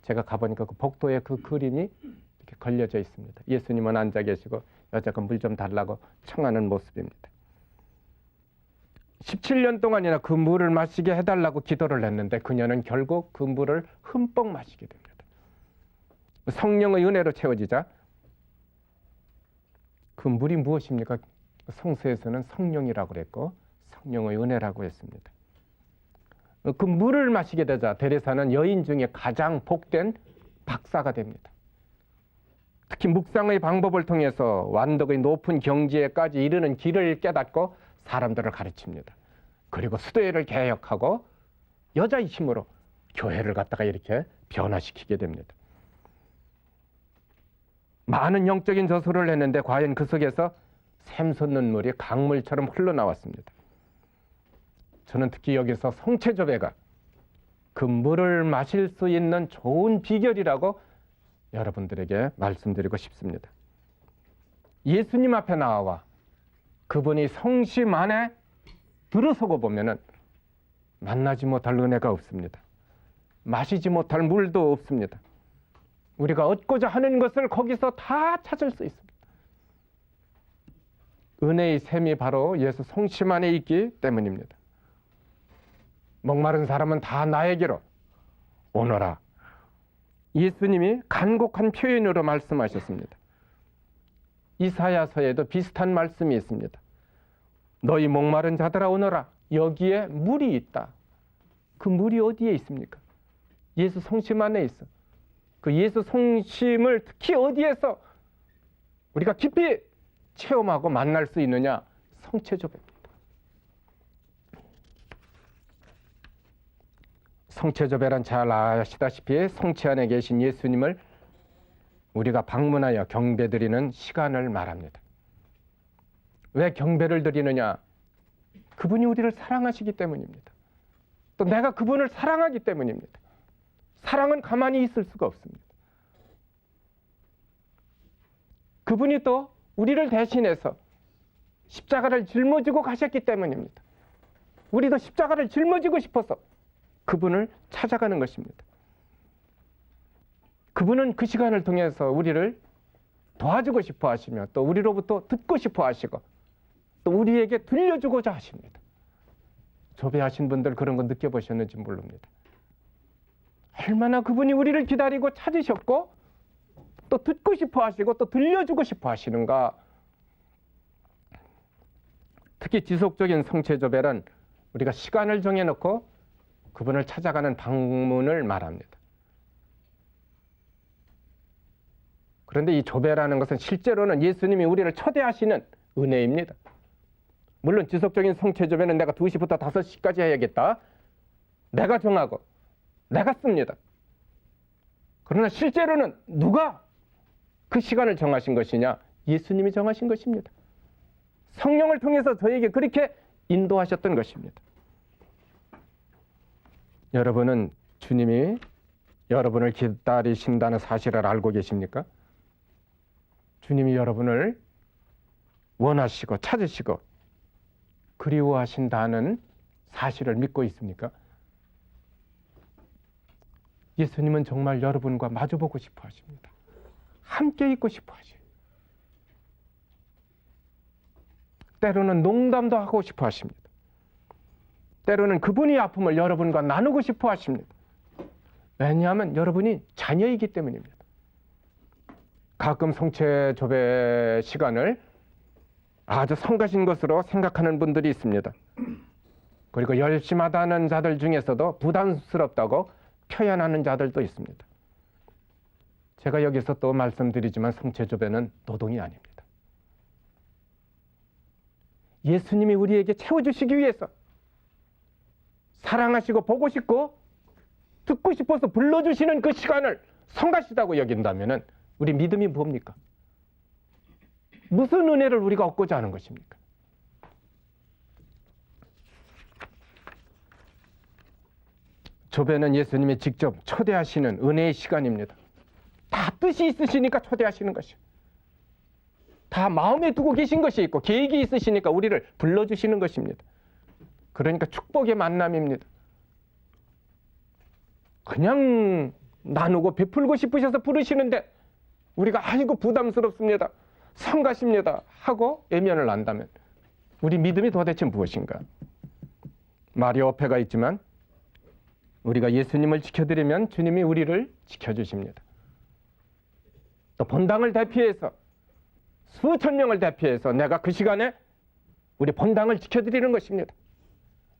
제가 가보니까 그 복도에 그 그림이 이렇게 걸려져 있습니다. 예수님은 앉아 계시고 여자가 물 좀 달라고 청하는 모습입니다. 17년 동안이나 그 물을 마시게 해달라고 기도를 했는데 그녀는 결국 그 물을 흠뻑 마시게 됩니다. 성령의 은혜로 채워지자 그 물이 무엇입니까? 성서에서는 성령이라고 그랬고 성령의 은혜라고 했습니다. 그 물을 마시게 되자 데레사는 여인 중에 가장 복된 박사가 됩니다. 특히 묵상의 방법을 통해서 완덕의 높은 경지에까지 이르는 길을 깨닫고 사람들을 가르칩니다. 그리고 수도회를 개혁하고 여자의 힘으로 교회를 갖다가 이렇게 변화시키게 됩니다. 많은 영적인 저술을 했는데 과연 그 속에서 샘솟는 물이 강물처럼 흘러나왔습니다. 저는 특히 여기서 성체조배가 그 물을 마실 수 있는 좋은 비결이라고 여러분들에게 말씀드리고 싶습니다. 예수님 앞에 나와 그분이 성심 안에 들어서고 보면은 만나지 못할 은혜가 없습니다. 마시지 못할 물도 없습니다. 우리가 얻고자 하는 것을 거기서 다 찾을 수 있습니다. 은혜의 샘이 바로 예수 성심 안에 있기 때문입니다. 목마른 사람은 다 나에게로 오너라. 예수님이 간곡한 표현으로 말씀하셨습니다. 이사야서에도 비슷한 말씀이 있습니다. 너희 목마른 자들아 오너라. 여기에 물이 있다. 그 물이 어디에 있습니까? 예수 성심 안에 있어. 그 예수 성심을 특히 어디에서 우리가 깊이 체험하고 만날 수 있느냐? 성체조배입니다. 성체조배란 잘 아시다시피 성체 안에 계신 예수님을 우리가 방문하여 경배드리는 시간을 말합니다. 왜 경배를 드리느냐? 그분이 우리를 사랑하시기 때문입니다. 또 내가 그분을 사랑하기 때문입니다. 사랑은 가만히 있을 수가 없습니다. 그분이 또 우리를 대신해서 십자가를 짊어지고 가셨기 때문입니다. 우리도 십자가를 짊어지고 싶어서 그분을 찾아가는 것입니다. 그분은 그 시간을 통해서 우리를 도와주고 싶어 하시며 또 우리로부터 듣고 싶어 하시고 또 우리에게 들려주고자 하십니다. 조배하신 분들 그런 거 느껴보셨는지 모릅니다. 얼마나 그분이 우리를 기다리고 찾으셨고 또 듣고 싶어 하시고 또 들려주고 싶어 하시는가. 특히 지속적인 성체조배란 우리가 시간을 정해놓고 그분을 찾아가는 방문을 말합니다. 그런데 이 조배라는 것은 실제로는 예수님이 우리를 초대하시는 은혜입니다. 물론 지속적인 성체조배는 내가 2시부터 5시까지 해야겠다. 내가 정하고 내가 씁니다. 그러나 실제로는 누가 그 시간을 정하신 것이냐? 예수님이 정하신 것입니다. 성령을 통해서 저에게 그렇게 인도하셨던 것입니다. 여러분은 주님이 여러분을 기다리신다는 사실을 알고 계십니까? 주님이 여러분을 원하시고 찾으시고 그리워하신다는 사실을 믿고 있습니까? 예수님은 정말 여러분과 마주보고 싶어 하십니다. 함께 있고 싶어 하셔요. 때로는 농담도 하고 싶어 하십니다. 때로는 그분의 아픔을 여러분과 나누고 싶어 하십니다. 왜냐하면 여러분이 자녀이기 때문입니다. 가끔 성체조배 시간을 아주 성가신 것으로 생각하는 분들이 있습니다. 그리고 열심하다는 자들 중에서도 부담스럽다고 표현하는 자들도 있습니다. 제가 여기서 또 말씀드리지만 성체조배는 노동이 아닙니다. 예수님이 우리에게 채워주시기 위해서 사랑하시고 보고 싶고 듣고 싶어서 불러주시는 그 시간을 성가시다고 여긴다면 우리 믿음이 뭡니까? 무슨 은혜를 우리가 얻고자 하는 것입니까? 조배는 예수님이 직접 초대하시는 은혜의 시간입니다. 다 뜻이 있으시니까 초대하시는 것이요. 다 마음에 두고 계신 것이 있고 계획이 있으시니까 우리를 불러주시는 것입니다. 그러니까 축복의 만남입니다. 그냥 나누고 베풀고 싶으셔서 부르시는데 우리가 아이고 부담스럽습니다. 성가십니다 하고 외면을 한다면 우리 믿음이 도대체 무엇인가? 말이 어폐가 있지만 우리가 예수님을 지켜드리면 주님이 우리를 지켜주십니다. 또 본당을 대피해서 수천 명을 대피해서 내가 그 시간에 우리 본당을 지켜드리는 것입니다.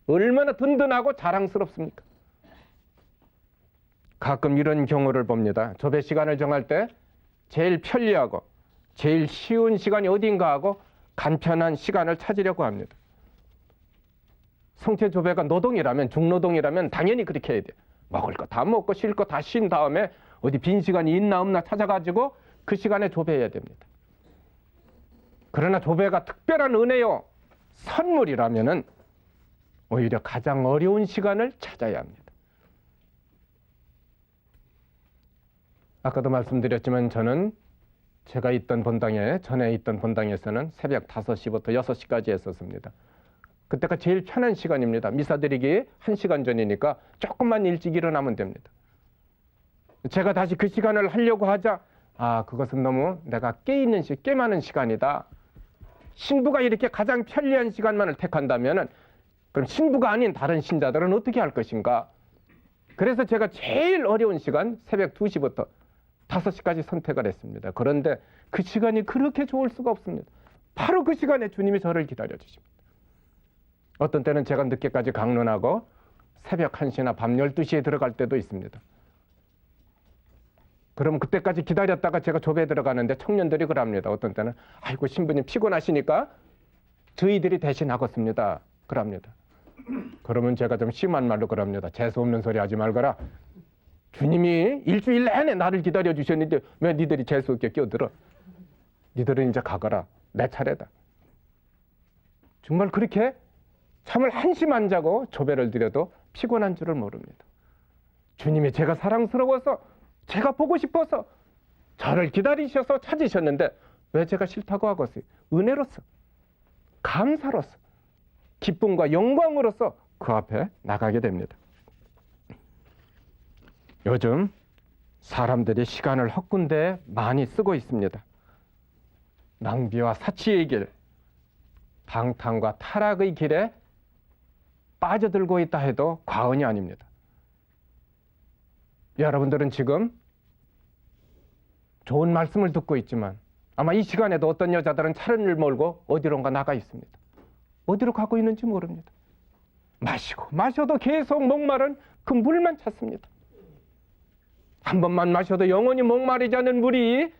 얼마나 든든하고 자랑스럽습니까? 가끔 이런 경우를 봅니다. 조배 시간을 정할 때 제일 편리하고 제일 쉬운 시간이 어딘가 하고 간편한 시간을 찾으려고 합니다. 성체조배가 노동이라면 중노동이라면 당연히 그렇게 해야 돼요. 먹을 거 다 먹고 쉴 거 다 쉰 다음에 어디 빈 시간이 있나 없나 찾아가지고 그 시간에 조배해야 됩니다. 그러나 조배가 특별한 은혜요 선물이라면은 오히려 가장 어려운 시간을 찾아야 합니다. 아까도 말씀드렸지만 저는 제가 있던 본당에 전에 있던 본당에서는 새벽 5시부터 6시까지 했었습니다. 그때가 제일 편한 시간입니다. 미사 드리기 1시간 전이니까 조금만 일찍 일어나면 됩니다. 제가 다시 그 시간을 하려고 하자 그것은 너무 내가 깨 많은 시간이다. 신부가 이렇게 가장 편리한 시간만을 택한다면 그럼 신부가 아닌 다른 신자들은 어떻게 할 것인가? 그래서 제가 제일 어려운 시간 새벽 2시부터 5시까지 선택을 했습니다. 그런데 그 시간이 그렇게 좋을 수가 없습니다. 바로 그 시간에 주님이 저를 기다려 주십니다. 어떤 때는 제가 늦게까지 강론하고 새벽 1시나 밤 12시에 들어갈 때도 있습니다. 그럼 그때까지 기다렸다가 제가 조배에 들어가는데 청년들이 그럽니다. 어떤 때는 아이고 신부님 피곤하시니까 저희들이 대신 하겠습니다. 그럽니다. 그러면 제가 좀 심한 말로 그럽니다. 재수 없는 소리 하지 말거라. 주님이 일주일 내내 나를 기다려 주셨는데 왜 니들이 재수 없게 끼어들어? 니들은 이제 가거라. 내 차례다. 정말 그렇게 잠을 한심 안 자고 조배를 드려도 피곤한 줄을 모릅니다. 주님이 제가 사랑스러워서, 제가 보고 싶어서 저를 기다리셔서 찾으셨는데 왜 제가 싫다고 하겠어요? 은혜로서, 감사로서, 기쁨과 영광으로서 그 앞에 나가게 됩니다. 요즘 사람들이 시간을 헛군데 많이 쓰고 있습니다. 낭비와 사치의 길, 방탕과 타락의 길에 빠져들고 있다 해도 과언이 아닙니다. 여러분들은 지금 좋은 말씀을 듣고 있지만 아마 이 시간에도 어떤 여자들은 차를 몰고 어디론가 나가 있습니다. 어디로 가고 있는지 모릅니다. 마시고 마셔도 계속 목마른 그 물만 찾습니다. 한 번만 마셔도 영원히 목마르지 않는 물이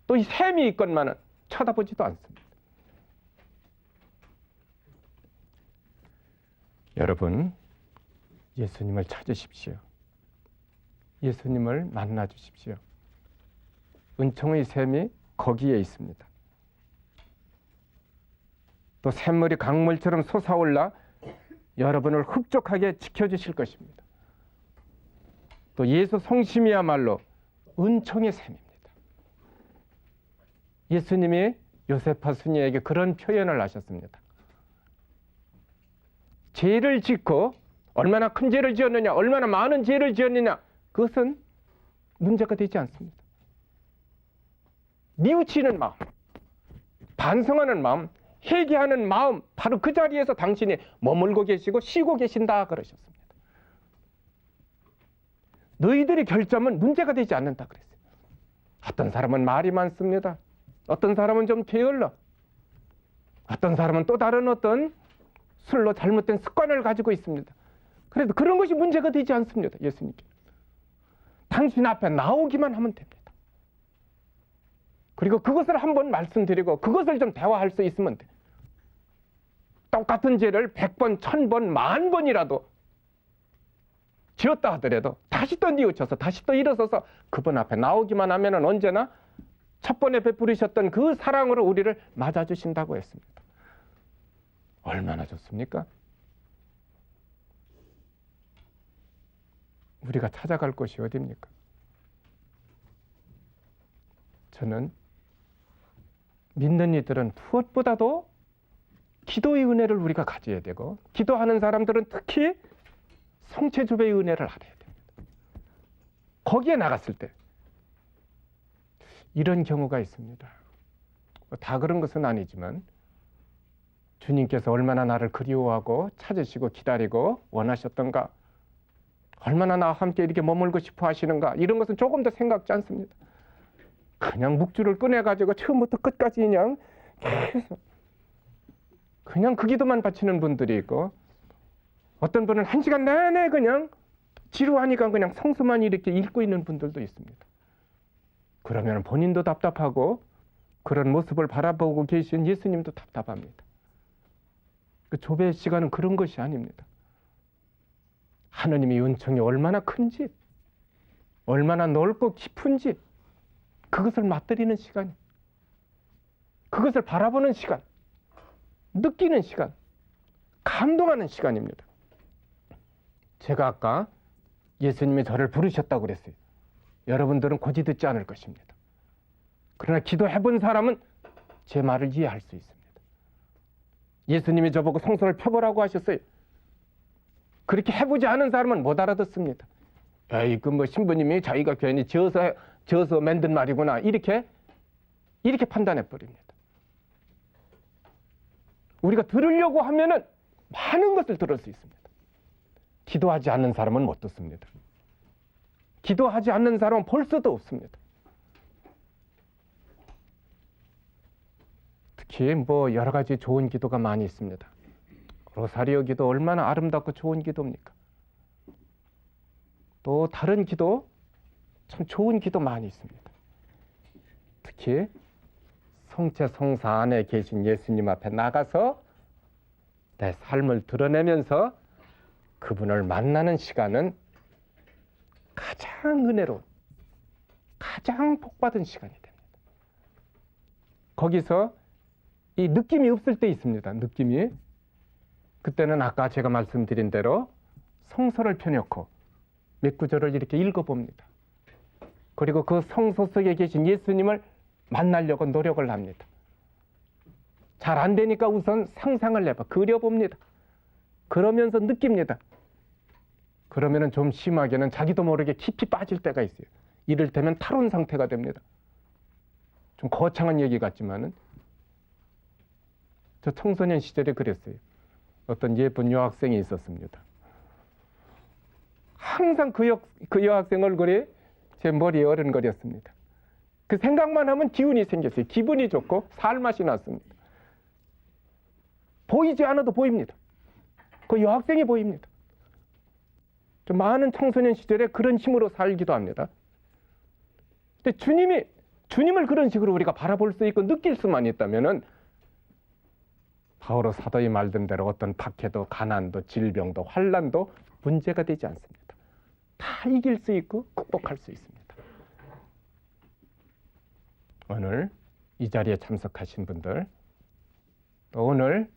또 이 샘이 있건만은 쳐다보지도 않습니다. 여러분, 예수님을 찾으십시오. 예수님을 만나 주십시오. 은총의 샘이 거기에 있습니다. 또 샘물이 강물처럼 솟아올라 여러분을 흡족하게 지켜주실 것입니다. 또 예수 성심이야말로 은총의 샘입니다. 예수님이 요세파 수녀에게 그런 표현을 하셨습니다. 죄를 짓고 얼마나 큰 죄를 지었느냐, 얼마나 많은 죄를 지었느냐, 그것은 문제가 되지 않습니다. 뉘우치는 마음, 반성하는 마음, 회개하는 마음, 바로 그 자리에서 당신이 머물고 계시고 쉬고 계신다 그러셨습니다. 너희들의 결점은 문제가 되지 않는다 그랬어요. 어떤 사람은 말이 많습니다. 어떤 사람은 좀 게을러. 어떤 사람은 또 다른 어떤 술로 잘못된 습관을 가지고 있습니다. 그래도 그런 것이 문제가 되지 않습니다. 예수님께. 당신 앞에 나오기만 하면 됩니다. 그리고 그것을 한번 말씀드리고 그것을 좀 대화할 수 있으면 돼. 똑같은 죄를 100번, 1000번, 10,000번이라도 지었다 하더라도 다시 또 뉘우쳐서 다시 또 일어서서 그분 앞에 나오기만 하면은 언제나 첫 번에 베풀으셨던 그 사랑으로 우리를 맞아주신다고 했습니다. 얼마나 좋습니까? 우리가 찾아갈 곳이 어디입니까? 저는 믿는 이들은 무엇보다도 기도의 은혜를 우리가 가져야 되고 기도하는 사람들은 특히 성체주배의 은혜를 알아야 됩니다. 거기에 나갔을 때 이런 경우가 있습니다. 다 그런 것은 아니지만 주님께서 얼마나 나를 그리워하고 찾으시고 기다리고 원하셨던가, 얼마나 나와 함께 이렇게 머물고 싶어 하시는가, 이런 것은 조금 더 생각지 않습니다. 그냥 묵주를 꺼내가지고 처음부터 끝까지 그냥 계속 그냥 그 기도만 바치는 분들이 있고, 어떤 분은 1시간 내내 그냥 지루하니까 그냥 성수만 이렇게 읽고 있는 분들도 있습니다. 그러면 본인도 답답하고 그런 모습을 바라보고 계신 예수님도 답답합니다. 그 조배의 시간은 그런 것이 아닙니다. 하느님의 은총이 얼마나 큰지, 얼마나 넓고 깊은지 그것을 맛들이는 시간, 그것을 바라보는 시간, 느끼는 시간, 감동하는 시간입니다. 제가 아까 예수님이 저를 부르셨다고 그랬어요. 여러분들은 고지 듣지 않을 것입니다. 그러나 기도해본 사람은 제 말을 이해할 수 있습니다. 예수님이 저보고 성소를 펴보라고 하셨어요. 그렇게 해보지 않은 사람은 못 알아듣습니다. 에이, 그 뭐 신부님이 자기가 괜히 지어서 만든 말이구나, 이렇게 판단해버립니다. 우리가 들으려고 하면은 많은 것을 들을 수 있습니다. 기도하지 않는 사람은 못 듣습니다. 기도하지 않는 사람은 볼 수도 없습니다. 특히 뭐 여러 가지 좋은 기도가 많이 있습니다. 로사리오 기도 얼마나 아름답고 좋은 기도입니까? 또 다른 기도, 참 좋은 기도 많이 있습니다. 특히 성체 성사 안에 계신 예수님 앞에 나가서 내 삶을 드러내면서 그분을 만나는 시간은 가장 은혜로운, 가장 복받은 시간이 됩니다. 거기서 이 느낌이 없을 때 있습니다. 느낌이. 그때는 아까 제가 말씀드린 대로 성서를 펴놓고 몇 구절을 이렇게 읽어봅니다. 그리고 그 성서 속에 계신 예수님을 만나려고 노력을 합니다. 잘 안 되니까 우선 상상을 해봐. 그려봅니다. 그러면서 느낍니다. 그러면은 좀 심하게는 자기도 모르게 깊이 빠질 때가 있어요. 이를테면 탈원 상태가 됩니다. 좀 거창한 얘기 같지만은 저 청소년 시절에 그랬어요. 어떤 예쁜 여학생이 있었습니다. 항상 그 여학생 얼굴이 제 머리에 어른거렸습니다. 그 생각만 하면 기운이 생겼어요. 기분이 좋고 살맛이 났습니다. 보이지 않아도 보입니다. 그 여학생이 보입니다. 좀 많은 청소년 시절에 그런 힘으로 살기도 합니다. 근데 주님을 그런 식으로 우리가 바라볼 수 있고 느낄 수만 있다면은 바오로 사도의 말든 대로 어떤 박해도 가난도 질병도 환난도 문제가 되지 않습니다. 다 이길 수 있고 극복할 수 있습니다. 오늘 이 자리에 참석하신 분들, 또 오늘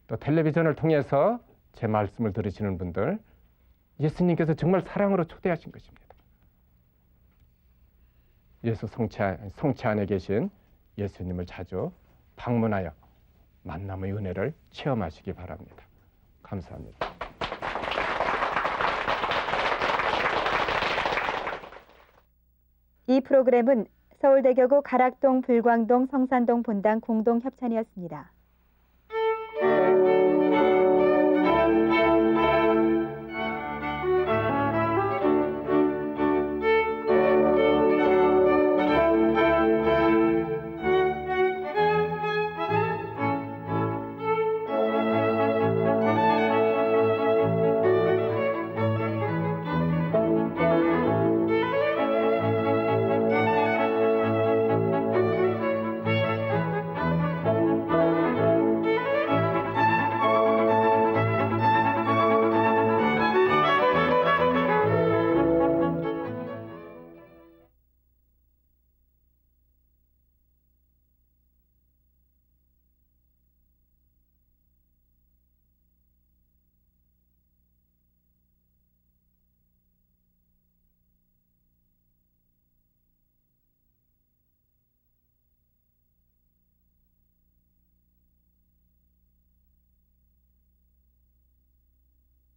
또 텔레비전을 통해서 제 말씀을 들으시는 분들, 예수님께서 정말 사랑으로 초대하신 것입니다. 예수 성체 안에 계신 예수님을 자주 방문하여 만남의 은혜를 체험하시기 바랍니다. 감사합니다. 이 프로그램은 서울대교구 가락동, 불광동, 성산동 본당 공동 협찬이었습니다.